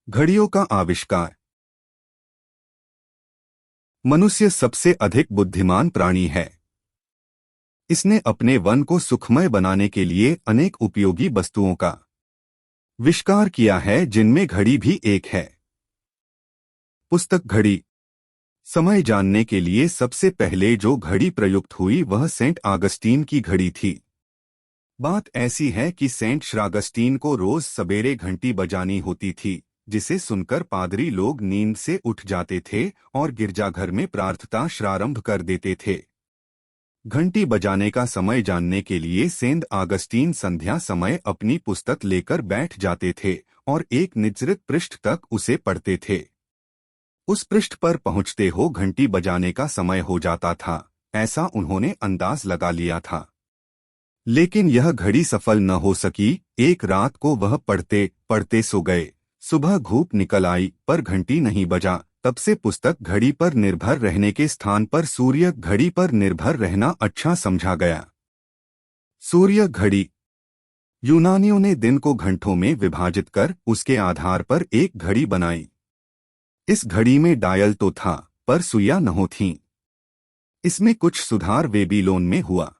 घड़ियों का आविष्कार। मनुष्य सबसे अधिक बुद्धिमान प्राणी है। इसने अपने वन को सुखमय बनाने के लिए अनेक उपयोगी वस्तुओं का आविष्कार किया है, जिनमें घड़ी भी एक है। पुस्तक घड़ी। समय जानने के लिए सबसे पहले जो घड़ी प्रयुक्त हुई वह सेंट ऑगस्टीन की घड़ी थी। बात ऐसी है कि सेंट श्रागस्टीन को रोज सवेरे घंटी बजानी होती थी, जिसे सुनकर पादरी लोग नींद से उठ जाते थे और गिरजाघर में प्रार्थना प्रारंभ कर देते थे। घंटी बजाने का समय जानने के लिए सेंट ऑगस्टीन संध्या समय अपनी पुस्तक लेकर बैठ जाते थे और एक निर्जरित पृष्ठ तक उसे पढ़ते थे। उस पृष्ठ पर पहुंचते हो घंटी बजाने का समय हो जाता था, ऐसा उन्होंने अंदाज लगा लिया था। लेकिन यह घड़ी सफल न हो सकी। एक रात को वह पढ़ते पढ़ते सो गए। सुबह धूप निकल आई पर घंटी नहीं बजा। तब से पुस्तक घड़ी पर निर्भर रहने के स्थान पर सूर्य घड़ी पर निर्भर रहना अच्छा समझा गया। सूर्य घड़ी। यूनानियों ने दिन को घंटों में विभाजित कर उसके आधार पर एक घड़ी बनाई। इस घड़ी में डायल तो था, पर सुइयां नहीं थीं। इसमें कुछ सुधार बेबीलोन में हुआ।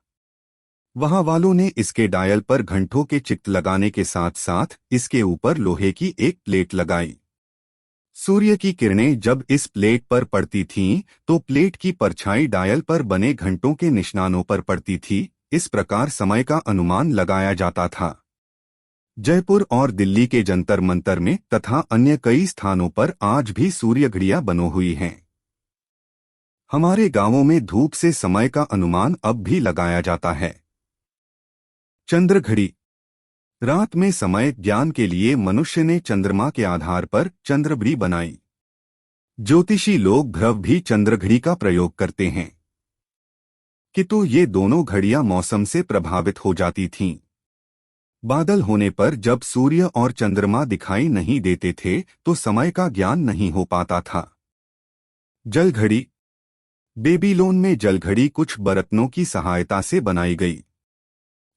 वहां वालों ने इसके डायल पर घंटों के चित्र लगाने के साथ साथ इसके ऊपर लोहे की एक प्लेट लगाई। सूर्य की किरणें जब इस प्लेट पर पड़ती थीं, तो प्लेट की परछाई डायल पर बने घंटों के निशानों पर पड़ती थी। इस प्रकार समय का अनुमान लगाया जाता था। जयपुर और दिल्ली के जंतर मंतर में तथा अन्य कई स्थानों पर आज भी सूर्य घड़ियां बनी हुई हैं। हमारे गांवों में धूप से समय का अनुमान अब भी लगाया जाता है। चंद्र घड़ी। रात में समय ज्ञान के लिए मनुष्य ने चंद्रमा के आधार पर चंद्र घड़ी बनाई। ज्योतिषी लोग ध्रुव भी चंद्र घड़ी का प्रयोग करते हैं, किंतु ये दोनों घड़ियां मौसम से प्रभावित हो जाती थीं। बादल होने पर जब सूर्य और चंद्रमा दिखाई नहीं देते थे तो समय का ज्ञान नहीं हो पाता था। जल घड़ी। बेबीलोन में जल घड़ी कुछ बर्तनों की सहायता से बनाई गई।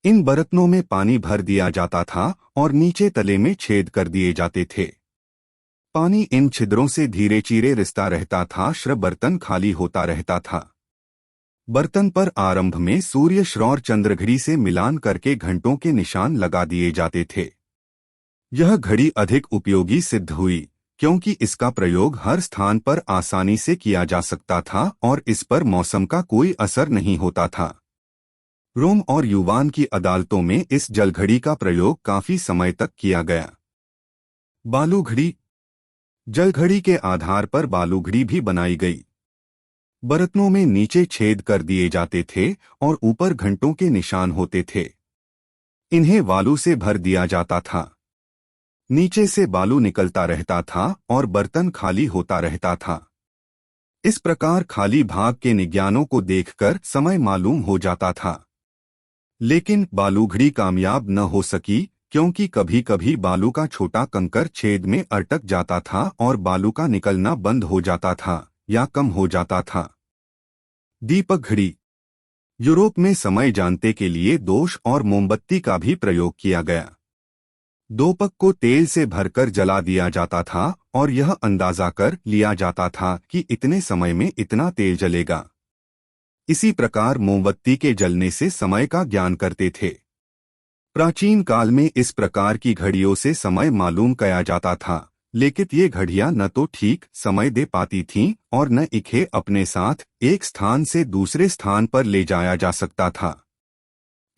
इन बर्तनों में पानी भर दिया जाता था और नीचे तले में छेद कर दिए जाते थे। पानी इन छिद्रों से धीरे धीरे रिसता रहता था। बर्तन खाली होता रहता था। बर्तन पर आरंभ में सूर्य और चंद्र घड़ी से मिलान करके घंटों के निशान लगा दिए जाते थे। यह घड़ी अधिक उपयोगी सिद्ध हुई, क्योंकि इसका प्रयोग हर स्थान पर आसानी से किया जा सकता था और इस पर मौसम का कोई असर नहीं होता था। रोम और युवान की अदालतों में इस जलघड़ी का प्रयोग काफी समय तक किया गया। बालू घड़ी। जलघड़ी के आधार पर बालू घड़ी भी बनाई गई। बर्तनों में नीचे छेद कर दिए जाते थे और ऊपर घंटों के निशान होते थे। इन्हें बालू से भर दिया जाता था। नीचे से बालू निकलता रहता था और बर्तन खाली होता रहता था। इस प्रकार खाली भाग के निज्ञानों को देखकर समय मालूम हो जाता था। लेकिन बालू घड़ी कामयाब न हो सकी, क्योंकि कभी कभी बालू का छोटा कंकर छेद में अटक जाता था और बालू का निकलना बंद हो जाता था या कम हो जाता था। दीपक घड़ी। यूरोप में समय जानने के लिए दोष और मोमबत्ती का भी प्रयोग किया गया। दोपक को तेल से भरकर जला दिया जाता था और यह अंदाजा कर लिया जाता था कि इतने समय में इतना तेल जलेगा। इसी प्रकार मोमबत्ती के जलने से समय का ज्ञान करते थे। प्राचीन काल में इस प्रकार की घड़ियों से समय मालूम किया जाता था, लेकिन ये घड़ियां न तो ठीक समय दे पाती थीं और न इन्हें अपने साथ एक स्थान से दूसरे स्थान पर ले जाया जा सकता था।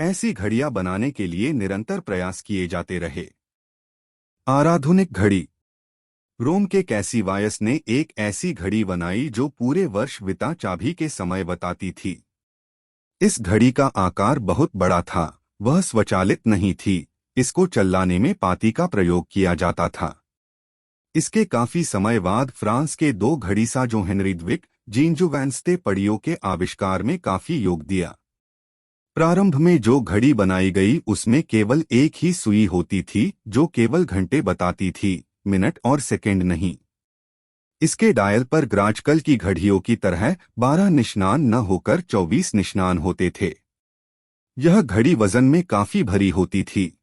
ऐसी घड़ियां बनाने के लिए निरंतर प्रयास किए जाते रहे। आधुनिक घड़ी। रोम के कैसिवायस ने एक ऐसी घड़ी बनाई जो पूरे वर्ष बिता चाबी के समय बताती थी। इस घड़ी का आकार बहुत बड़ा था। वह स्वचालित नहीं थी। इसको चलाने में पाती का प्रयोग किया जाता था। इसके काफी समय बाद फ्रांस के दो घड़ीसाजों हेनरी द्विक जीनजुवैंस पड़ियों के आविष्कार में काफी योग दिया। प्रारंभ में जो घड़ी बनाई गई उसमें केवल एक ही सुई होती थी, जो केवल घंटे बताती थी, मिनट और सेकंड नहीं। इसके डायल पर आजकल की घड़ियों की तरह 12 निशान न होकर 24 निशान होते थे। यह घड़ी वजन में काफी भारी होती थी।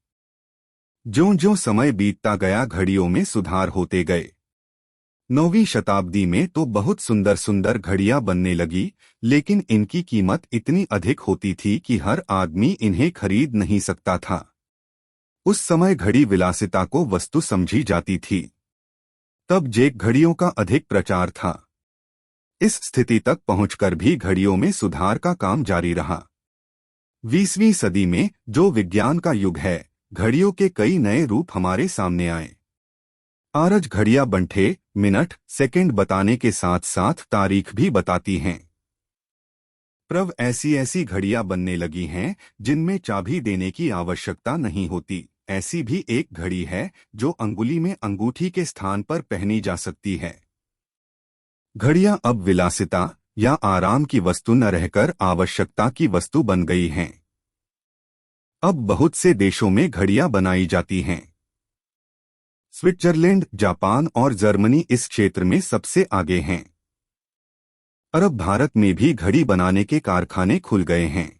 ज्यों-ज्यों समय बीतता गया घड़ियों में सुधार होते गए। 9वीं शताब्दी में तो बहुत सुंदर सुंदर घड़ियां बनने लगी, लेकिन इनकी कीमत इतनी अधिक होती थी कि हर आदमी इन्हें खरीद नहीं सकता था। उस समय घड़ी विलासिता को वस्तु समझी जाती थी। तब जेक घड़ियों का अधिक प्रचार था। इस स्थिति तक पहुंचकर भी घड़ियों में सुधार का काम जारी रहा। 20वीं सदी में, जो विज्ञान का युग है, घड़ियों के कई नए रूप हमारे सामने आए। आज घड़ियां घंटे, मिनट, सेकंड बताने के साथ साथ तारीख भी बताती हैं। ऐसी ऐसी घड़ियां बनने लगी हैं जिनमें चाबी देने की आवश्यकता नहीं होती। ऐसी भी एक घड़ी है जो अंगुली में अंगूठी के स्थान पर पहनी जा सकती है। घड़ियां अब विलासिता या आराम की वस्तु न रहकर आवश्यकता की वस्तु बन गई हैं। अब बहुत से देशों में घड़ियां बनाई जाती हैं। स्विट्जरलैंड, जापान और जर्मनी इस क्षेत्र में सबसे आगे हैं। अरब भारत में भी घड़ी बनाने के कारखाने खुल गए हैं।